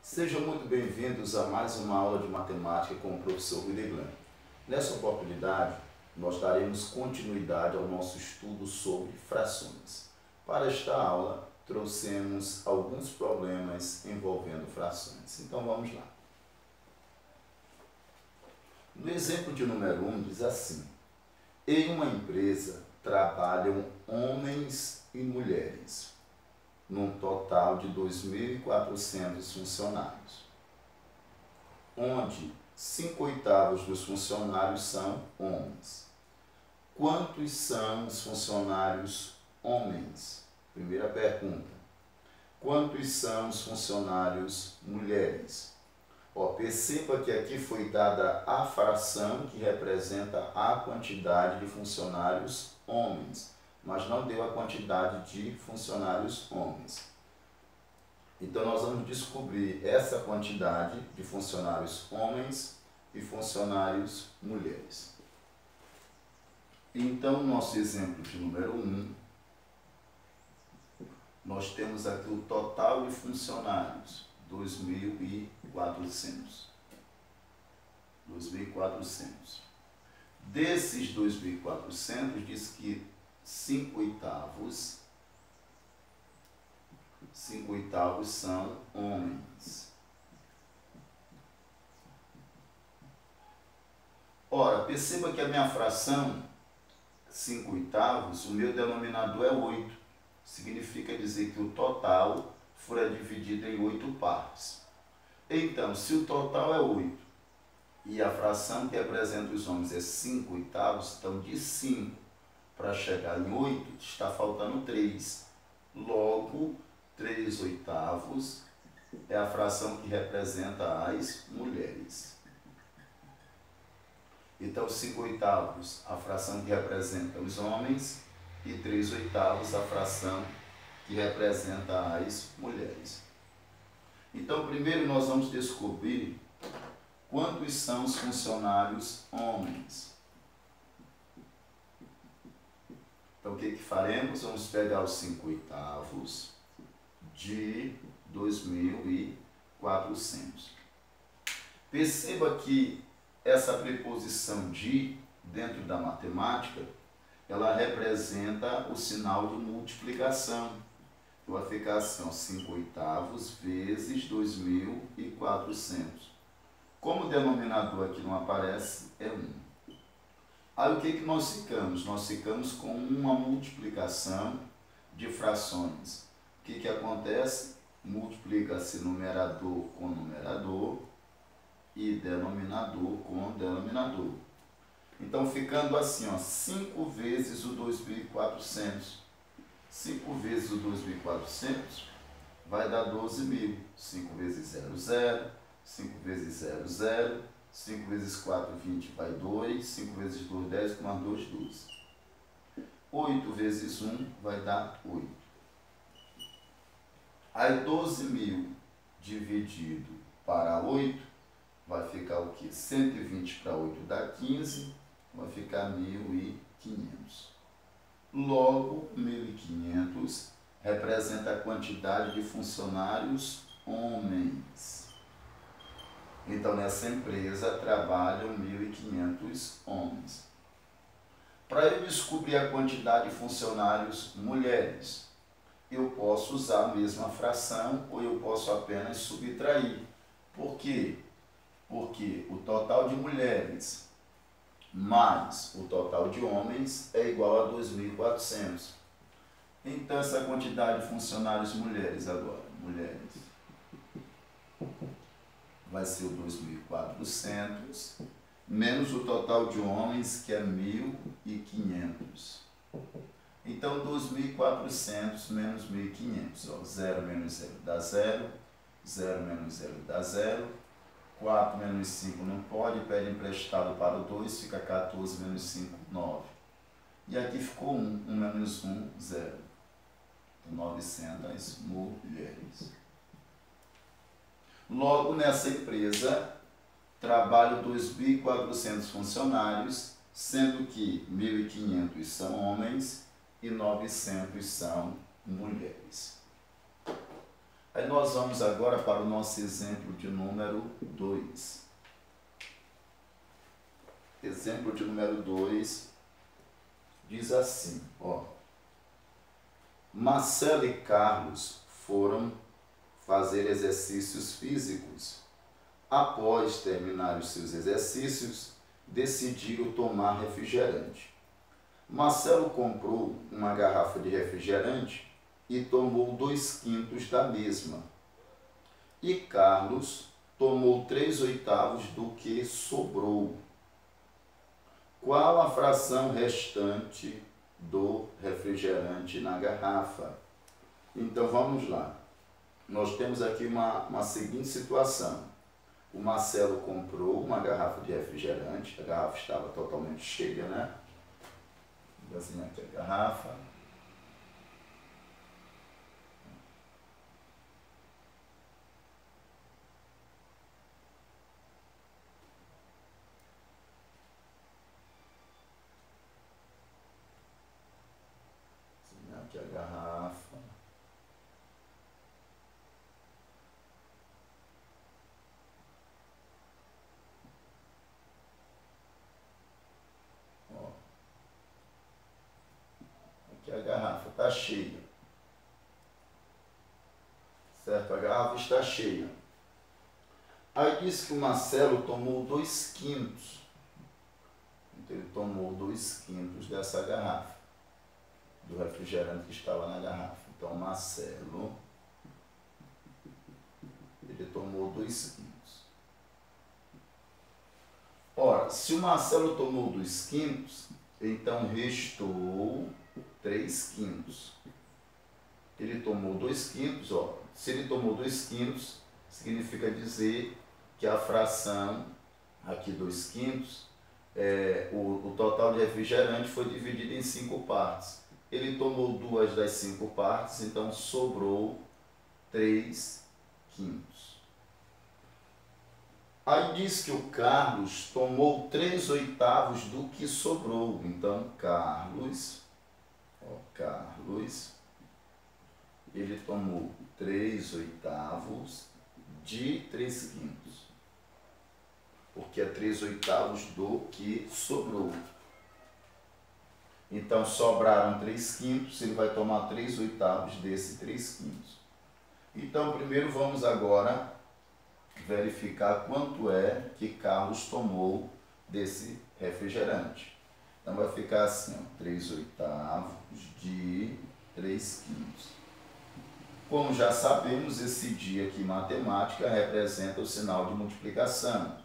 Sejam muito bem-vindos a mais uma aula de matemática com o professor William. Nessa oportunidade, nós daremos continuidade ao nosso estudo sobre frações. Para esta aula, trouxemos alguns problemas envolvendo frações. Então vamos lá. No exemplo de número 1 diz assim: em uma empresa trabalham homens e mulheres, num total de 2.400 funcionários, onde 5/8 dos funcionários são homens. Quantos são os funcionários homens? Primeira pergunta. Quantos são os funcionários mulheres? Perceba que aqui foi dada a fração que representa a quantidade de funcionários homens, mas não deu a quantidade de funcionários homens. Então, nós vamos descobrir essa quantidade de funcionários homens e funcionários mulheres. Então, no nosso exemplo de número 1, nós temos aqui o total de funcionários, 2.400. Desses 2.400, diz que 5/8 são homens. Ora, perceba que a minha fração 5/8, o meu denominador é 8. Significa dizer que o total foi dividido em 8 partes. Então, se o total é 8 e a fração que representa os homens é 5/8, então de 5 para chegar em 8 está faltando 3. Logo, 3/8 é a fração que representa as mulheres. Então, 5/8 a fração que representa os homens e 3/8 a fração que representa as mulheres. Então, primeiro nós vamos descobrir quantos são os funcionários homens. Então, o que faremos? Vamos pegar os 5/8 de 2.400. Perceba que essa preposição de, dentro da matemática, ela representa o sinal de multiplicação. Vai ficar assim, 5/8 vezes 2.400. Como o denominador aqui não aparece, é 1. Aí o que nós ficamos? Nós ficamos com uma multiplicação de frações. O que acontece? Multiplica-se numerador com numerador e denominador com denominador. Então, ficando assim, 5 vezes o 2.400. 5 vezes o 2.400 vai dar 12.000. 5 vezes 0, 0. 5 vezes 0, 0. 5 vezes 4, 20, vai 2. 5 vezes 2, 10, mais 2, 12. 8 vezes 1 vai dar 8. Aí 12.000 dividido para 8 vai ficar o quê? 120 para 8 dá 15, vai ficar 1.500. Logo, 1.500 representa a quantidade de funcionários homens. Então, nessa empresa trabalham 1.500 homens. Para eu descobrir a quantidade de funcionários mulheres, eu posso usar a mesma fração ou eu posso apenas subtrair. Por quê? Porque o total de mulheres mais o total de homens é igual a 2.400. Então, essa quantidade de funcionários mulheres agora, vai ser o 2.400 menos o total de homens, que é 1.500. Então, 2.400 menos 1.500. 0 menos 0 dá 0. 0 menos 0 dá 0. 4 menos 5 não pode, pede emprestado para o 2, fica 14 menos 5, 9. E aqui ficou 1. 1 menos 1, 0. Então, 900 mulheres. Logo, nessa empresa, trabalham 2.400 funcionários, sendo que 1.500 são homens e 900 são mulheres. Aí nós vamos agora para o nosso exemplo de número 2. Exemplo de número 2 diz assim, ó. Marcelo e Carlos foram fazer exercícios físicos. Após terminar os seus exercícios, decidiram tomar refrigerante. Marcelo comprou uma garrafa de refrigerante e tomou 2/5 da mesma. E Carlos tomou 3/8 do que sobrou. Qual a fração restante do refrigerante na garrafa? Então vamos lá. Nós temos aqui uma seguinte situação. O Marcelo comprou uma garrafa de refrigerante, a garrafa estava totalmente cheia, né? Vou desenhar aqui a garrafa. Desenhar aqui a garrafa. A garrafa está cheia, certo? A garrafa está cheia. Aí diz que o Marcelo tomou 2/5. Então ele tomou 2/5 dessa garrafa, do refrigerante que estava na garrafa. Então o Marcelo, ele tomou 2/5. Ora, se o Marcelo tomou 2/5, então restou 3/5. Ele tomou 2/5, ó. Se ele tomou 2/5, significa dizer que a fração, aqui 2/5, o total de refrigerante foi dividido em 5 partes. Ele tomou 2 das 5 partes, então sobrou 3/5. Aí diz que o Carlos tomou 3/8 do que sobrou. Então, Carlos, ele tomou 3/8 de 3/5. Porque é 3/8 do que sobrou. Então, sobraram 3/5, ele vai tomar 3/8 desse 3/5. Então, primeiro vamos agora verificar quanto é que Carlos tomou desse refrigerante. Então vai ficar assim, ó, 3/8 de 3/5. Como já sabemos, esse dia aqui em matemática representa o sinal de multiplicação.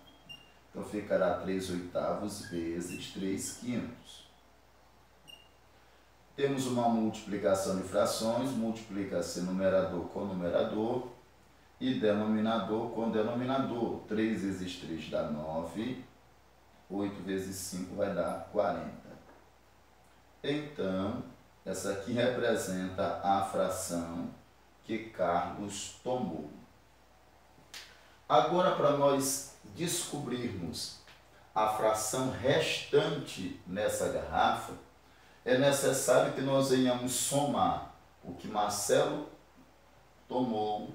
Então ficará 3/8 vezes 3/5. Temos uma multiplicação de frações, multiplica-se numerador com numerador e denominador com denominador. 3 vezes 3 dá 9, 8 vezes 5 vai dar 40. Então, essa aqui representa a fração que Carlos tomou. Agora, para nós descobrirmos a fração restante nessa garrafa, é necessário que nós venhamos somar o que Marcelo tomou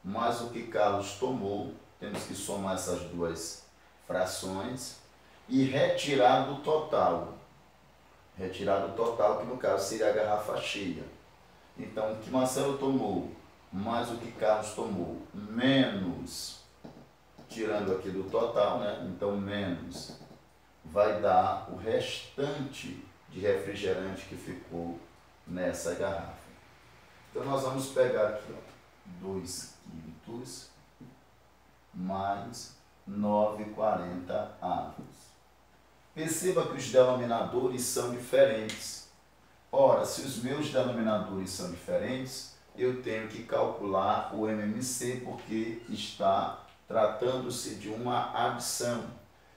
mais o que Carlos tomou. Temos que somar essas duas frações e retirar do total. Retirar do total, que no caso seria a garrafa cheia. Então, o que Marcelo tomou mais o que Carlos tomou, menos, tirando aqui do total, né? Então, menos, vai dar o restante de refrigerante que ficou nessa garrafa. Então, nós vamos pegar aqui, ó, 2/5 mais 9/40. Perceba que os denominadores são diferentes. Ora, se os meus denominadores são diferentes, eu tenho que calcular o MMC, porque está tratando-se de uma adição.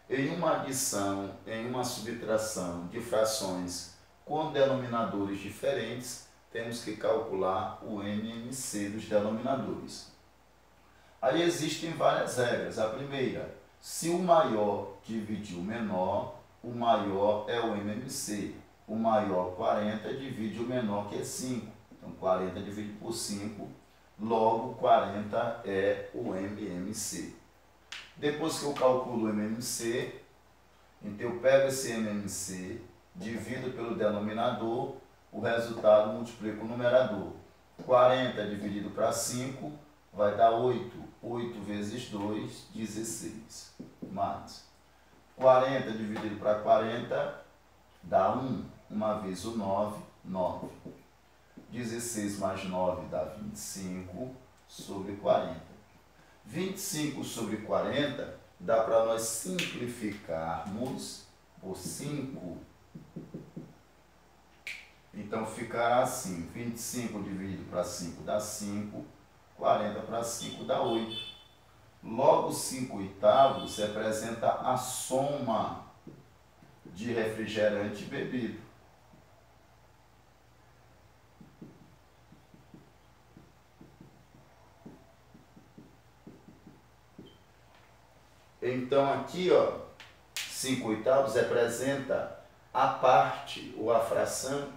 Em uma adição, em uma subtração de frações com denominadores diferentes, temos que calcular o MMC dos denominadores. Aí existem várias regras. A primeira, se o maior dividir o menor, o maior é o MMC. O maior 40 divide o menor, que é 5. Então 40 dividido por 5 logo 40 é o MMC. Depois que eu calculo o MMC, então eu pego esse MMC, divido pelo denominador, o resultado multiplica o numerador. 40 dividido para 5 vai dar 8. 8 vezes 2, 16. Mais 40 dividido para 40 dá 1. Uma vez o 9, 9. 16 mais 9 dá 25 sobre 40. 25 sobre 40 dá para nós simplificarmos por 5. Então ficará assim, 25 dividido para 5 dá 5, 40 para 5 dá 8. Logo 5 oitavos representa a soma de refrigerante bebido. Então aqui, ó, 5 oitavos representa a parte ou a fração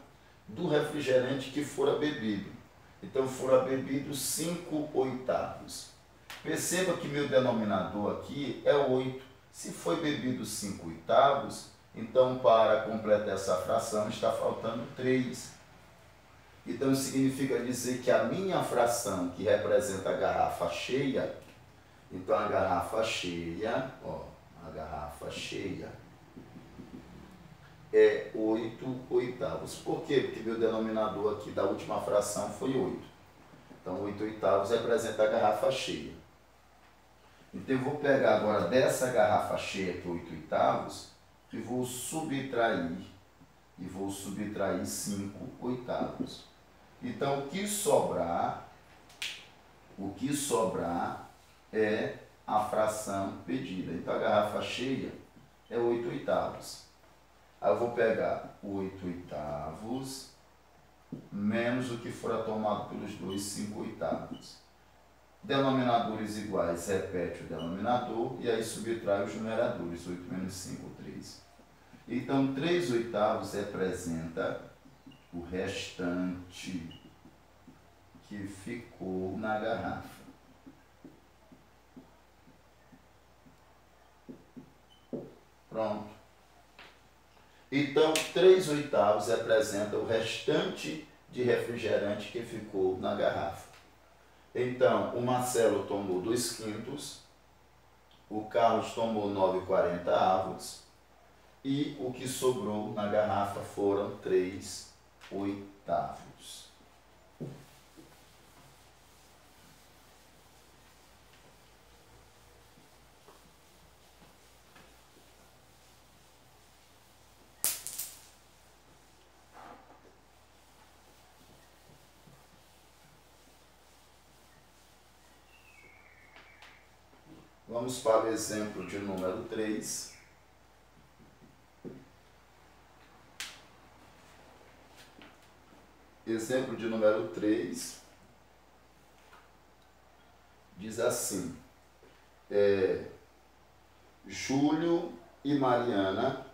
do refrigerante que fora bebido. Então fora bebido 5 oitavos. Perceba que meu denominador aqui é 8. Se foi bebido 5 oitavos, então para completar essa fração está faltando 3. Então significa dizer que a minha fração, que representa a garrafa cheia, então a garrafa cheia, ó, a garrafa cheia é 8 oitavos. Por quê? Porque meu denominador aqui da última fração foi 8. Então 8 oitavos representa a garrafa cheia. Então eu vou pegar agora dessa garrafa cheia, que é 8 oitavos, e vou subtrair 5 oitavos. Então o que sobrar é a fração pedida. Então a garrafa cheia é 8 oitavos. Aí eu vou pegar 8 oitavos menos o que fora tomado pelos dois, 5 oitavos. Denominadores iguais, repete o denominador e aí subtrai os numeradores. 8 menos 5, 3. Então 3 oitavos representa o restante que ficou na garrafa. Pronto. Então, 3 oitavos representa o restante de refrigerante que ficou na garrafa. Então, o Marcelo tomou 2/5, o Carlos tomou 9/40 e o que sobrou na garrafa foram 3 oitavos. Vamos para o exemplo de número 3. Exemplo de número 3 diz assim: Júlio e Mariana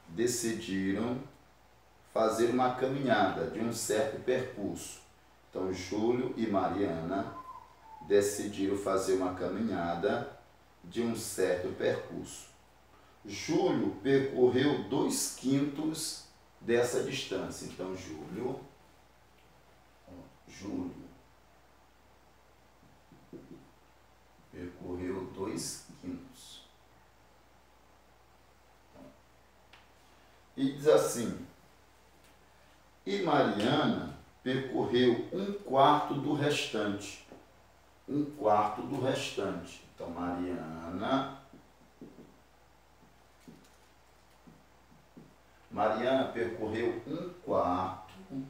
decidiram fazer uma caminhada de um certo percurso. Então, Júlio e Mariana decidiram fazer uma caminhada de um certo percurso. Júlio percorreu 2/5 dessa distância. Então, Júlio percorreu 2/5. E diz assim: e Mariana percorreu 1/4 do restante. 1/4 do restante. Então, Mariana percorreu 1/4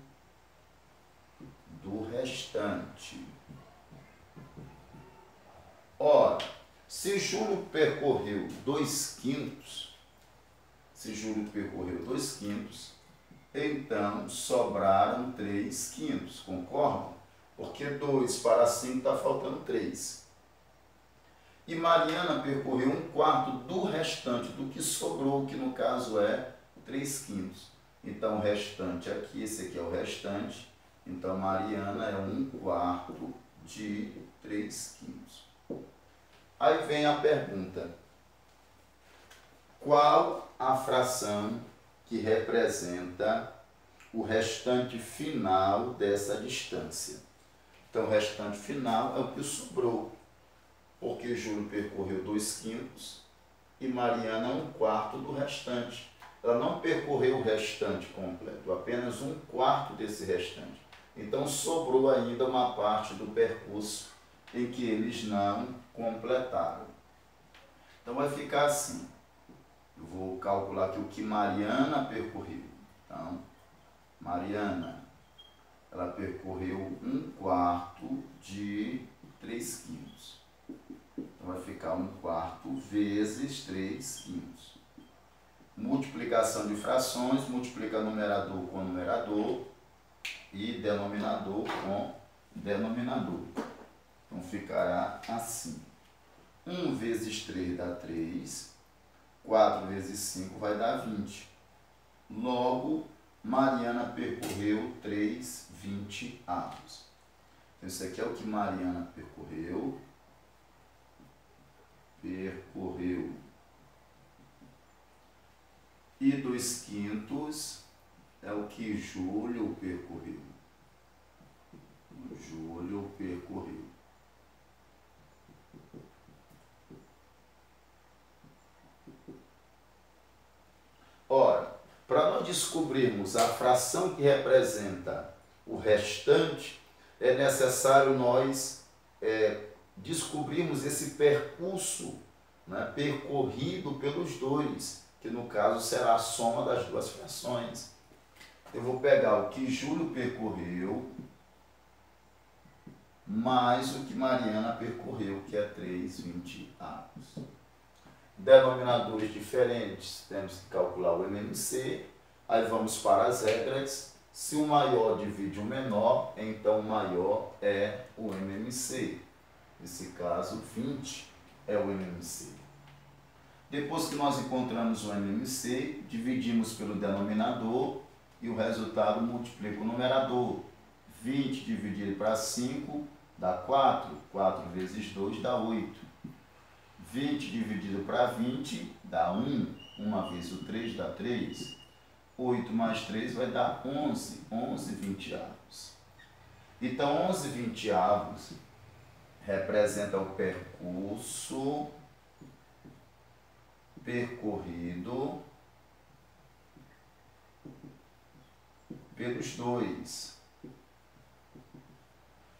do restante. Ora, se Júlio percorreu 2/5, então sobraram 3/5, concordam? Porque 2 para 5 está faltando 3. E Mariana percorreu 1/4 do restante, do que sobrou, que no caso é 3/5. Então o restante aqui, esse aqui é o restante, Então, Mariana é 1/4 de 3 quilos. Aí vem a pergunta: qual a fração que representa o restante final dessa distância? Então, o restante final é o que sobrou, porque Júlio percorreu 2 quintos e Mariana 1/4 do restante. Ela não percorreu o restante completo, apenas 1/4 desse restante. Então, sobrou ainda uma parte do percurso em que eles não completaram. Então, vai ficar assim. Eu vou calcular aqui o que Mariana percorreu. Então, Mariana, ela percorreu 1/4 de 3 quilos. Então, vai ficar 1/4 vezes 3 quilos. Multiplicação de frações, multiplica numerador com numerador e denominador com denominador. Então, ficará assim. 1 vezes 3 dá 3. 4 vezes 5 vai dar 20. Logo, Mariana percorreu 3/20. Então, isso aqui é o que Mariana percorreu. E 2 quintos é o que Júlio percorreu. Júlio percorreu. Ora, para nós descobrirmos a fração que representa o restante, é necessário nós descobrirmos esse percurso, né, percorrido pelos dois, que no caso será a soma das duas frações. Eu vou pegar o que Júlio percorreu mais o que Mariana percorreu, que é 3/20. Denominadores diferentes, temos que calcular o MMC. Aí vamos para as regras. Se o maior divide o menor, então o maior é o MMC. Nesse caso, 20 é o MMC. Depois que nós encontramos o MMC, dividimos pelo denominador e o resultado multiplica o numerador. 20 dividido para 5 dá 4. 4 vezes 2 dá 8. 20 dividido para 20 dá 1. 1 vezes o 3 dá 3. 8 mais 3 vai dar 11. 11/20. Então, 11/20 representa o percurso percorrido pelos dois.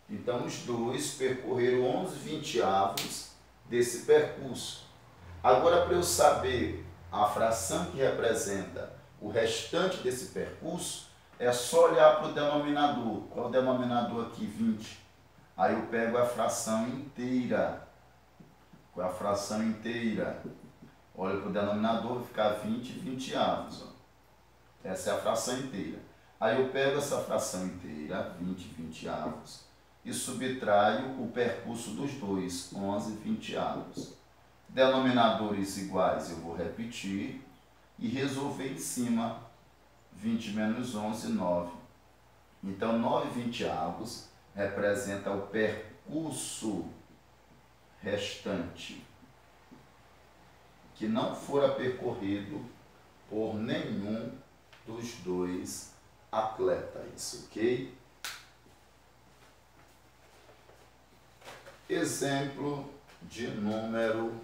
Então, os dois percorreram 11/20 desse percurso. Agora, para eu saber a fração que representa o restante desse percurso, é só olhar para o denominador. Qual é o denominador aqui? 20. Aí eu pego a fração inteira. Qual é a fração inteira? Olha para o denominador, vai ficar 20/20. Essa é a fração inteira. Aí eu pego essa fração inteira, 20/20, e subtraio o percurso dos dois, 11/20. Denominadores iguais eu vou repetir e resolver em cima. 20 menos 11, 9. Então, 9/20 representa o percurso restante, que não fora percorrido por nenhum dos dois atletas, ok? Exemplo de número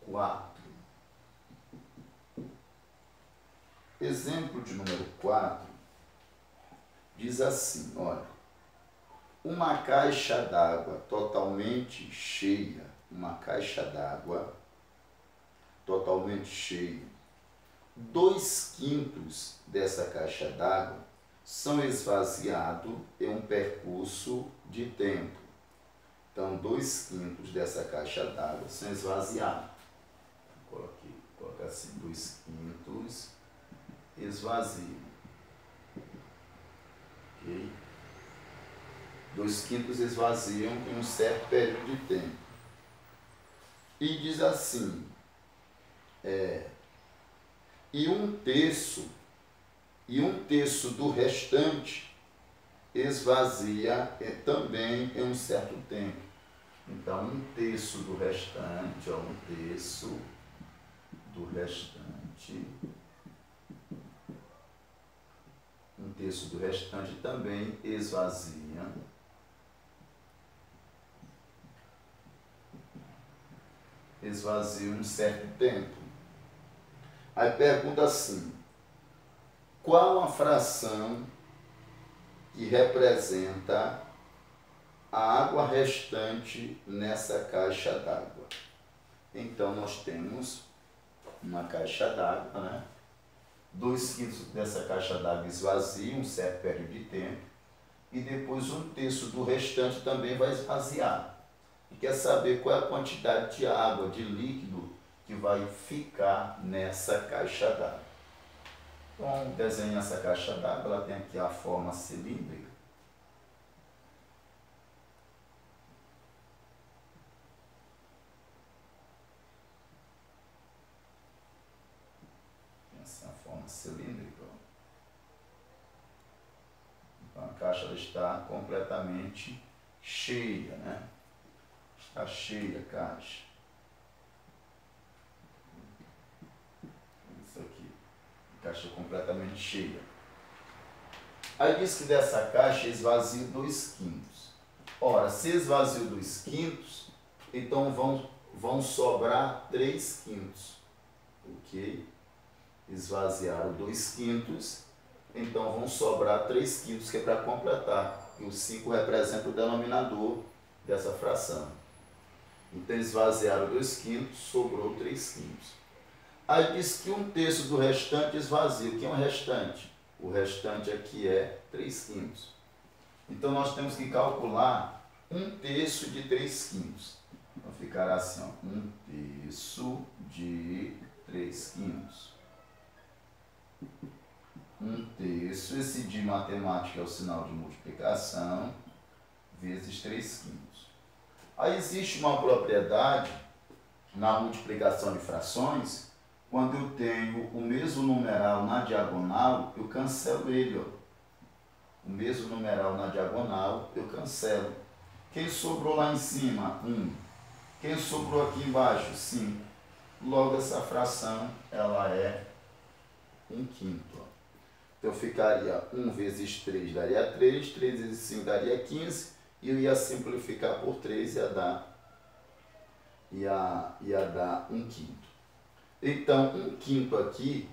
4. Exemplo de número 4 diz assim, olha, uma caixa d'água totalmente cheia, uma caixa d'água totalmente cheia, 2 quintos dessa caixa d'água são esvaziados em um percurso de tempo. Então, 2 quintos dessa caixa d'água são esvaziados. Coloca assim, 2 quintos esvazio. Ok? 2 quintos esvaziam em um certo período de tempo. E diz assim, e um terço do restante esvazia também em um certo tempo. Então, 1/3 do restante, ó, 1/3 do restante, 1/3 do restante também esvazia. Esvazia um certo tempo. Aí pergunta assim, qual a fração que representa a água restante nessa caixa d'água? Então, nós temos uma caixa d'água, né? 2/5 dessa caixa d'água esvazia um certo período de tempo e depois 1/3 do restante também vai esvaziar. E quer saber qual é a quantidade de água, de líquido que vai ficar nessa caixa d'água. Então, desenhar essa caixa d'água, ela tem aqui a forma cilíndrica. Essa é a forma cilíndrica. Então, a caixa ela está completamente cheia, né? Está cheia a caixa. Isso aqui. A caixa completamente cheia. Aí diz que dessa caixa esvazia 2/5. Ora, se esvazia 2/5, então vão sobrar 3/5. Ok? Esvaziaram 2/5, então vão sobrar 3/5, que é para completar. E o 5 representa o denominador dessa fração. Então esvaziaram 2/5, sobrou 3/5. Aí diz que 1/3 do restante esvazia. O que é um restante? O restante aqui é 3/5. Então nós temos que calcular 1/3 de 3/5. Então ficará assim, ó, 1/3 de 3/5. 1/3, esse de matemática é o sinal de multiplicação, vezes 3/5. Aí existe uma propriedade na multiplicação de frações, quando eu tenho o mesmo numeral na diagonal, eu cancelo ele, ó. O mesmo numeral na diagonal, eu cancelo. Quem sobrou lá em cima? 1. Quem sobrou aqui embaixo? 5. Logo, essa fração, ela é 1/5. Então, ficaria 1 vezes 3 daria 3, 3 vezes 5 daria 15, e eu ia simplificar por 3, ia dar 1/5. Então, 1/5 aqui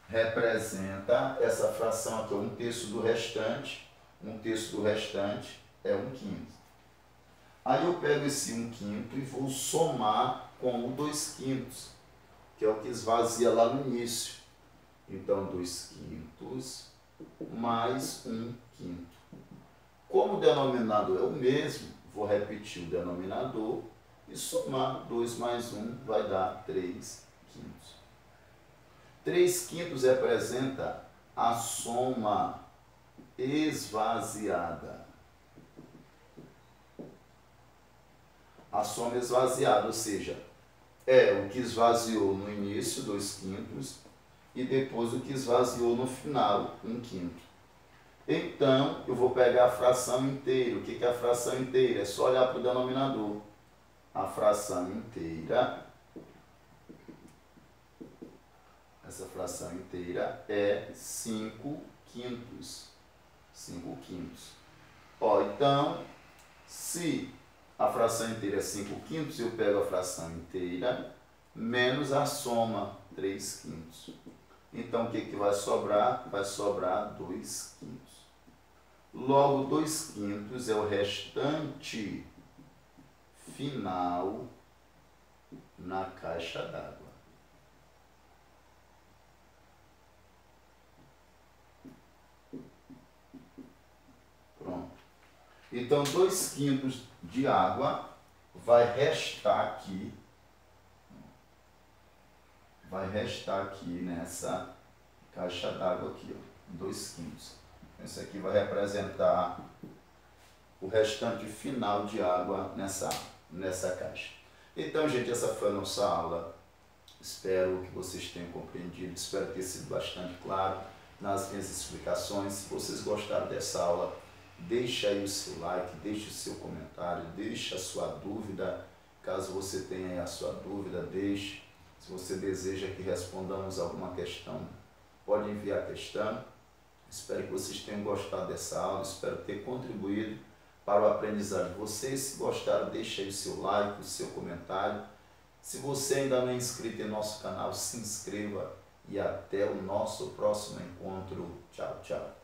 representa essa fração aqui, 1/3 do restante. 1/3 do restante é 1/5. Aí eu pego esse 1/5 e vou somar com o 2/5, que é o que esvazia lá no início. Então, 2/5 mais 1/5. Como o denominador é o mesmo, vou repetir o denominador e somar 2 mais 1 vai dar 3/5. 3/5 representa a soma esvaziada. A soma esvaziada, ou seja, é o que esvaziou no início, 2/5, e depois o que esvaziou no final, 1/5. Então, eu vou pegar a fração inteira. O que é a fração inteira? É só olhar para o denominador. A fração inteira, essa fração inteira é 5/5. 5/5. Ó, então, se a fração inteira é 5/5, eu pego a fração inteira menos a soma, 3/5. Então, o que vai sobrar? Vai sobrar 2/5. Logo, 2/5 é o restante final na caixa d'água. Pronto. Então, 2/5 de água vai restar aqui. Vai restar aqui nessa caixa d'água aqui, ó, 2/5. Esse aqui vai representar o restante final de água nessa caixa. Então, gente, essa foi a nossa aula. Espero que vocês tenham compreendido, espero ter sido bastante claro nas minhas explicações. Se vocês gostaram dessa aula, Deixe aí o seu like, deixe o seu comentário, deixe a sua dúvida. Caso você tenha aí a sua dúvida, deixe. Se você deseja que respondamos alguma questão, pode enviar a questão. Espero que vocês tenham gostado dessa aula, espero ter contribuído para o aprendizado de vocês. Se gostaram, deixe aí o seu like, o seu comentário. Se você ainda não é inscrito em nosso canal, se inscreva e até o nosso próximo encontro. Tchau, tchau.